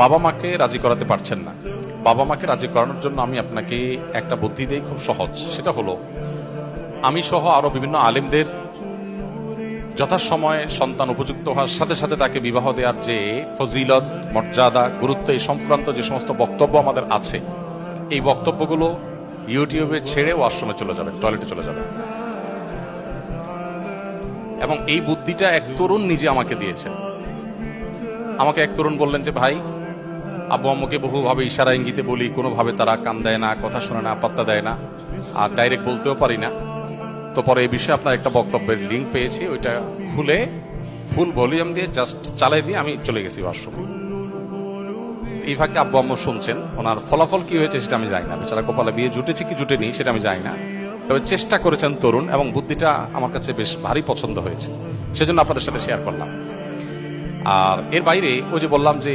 বাবা মাকে রাজি করাতে পারছেন না, বাবা মাকে রাজি করানোর জন্য আমি আপনাকে একটা বুদ্ধি দিই, খুব সহজ। সেটা হলো, আমি সহ আরো বিভিন্ন আলেমদের যথাসময়ে সন্তান উপযুক্ত হওয়ার সাথে সাথে তাকে বিবাহ দেওয়ার যে ফজিলত, মর্যাদা, গুরুত্ব, এই সংক্রান্ত যে সমস্ত বক্তব্য আমাদের আছে, এই বক্তব্যগুলো ইউটিউবে ছেড়ে ওয়াশরুমে চলে যাবেন, টয়লেটে চলে যাবেন। এবং এই বুদ্ধিটা এক তরুণ নিজে আমাকে দিয়েছে। আমাকে এক তরুণ বললেন যে, ভাই, আব্বু আম্মুকে বহুভাবে ইশারা ইঙ্গিতে বলি, কোনোভাবে তারা কান দেয় না, কথা শোনে না, পাত্তা দেয় না, আর ডাইরেক্ট বলতেও পারি না। তো পরে এই বিষয়ে আপনার একটা বক্তব্যের লিঙ্ক পেয়েছি, ওইটা খুলে ফুল ভলিউম দিয়ে জাস্ট চালাই দিয়ে আমি চলে গেছি ওয়াশরুমে। এই ফাঁকে আব্বু আম্মু শুনছেন। ওনার ফলাফল কি হয়েছে সেটা আমি জানি না, বেচারা কপালে বিয়ে জুটেছে কি জুটেনি সেটা আমি জানি না, তবে চেষ্টা করেছেন তরুণ, এবং বুদ্ধিটা আমার কাছে বেশ ভারী পছন্দ হয়েছে, সেজন্য আপনাদের সাথে শেয়ার করলাম। আর এর বাইরে ওই যে বললাম যে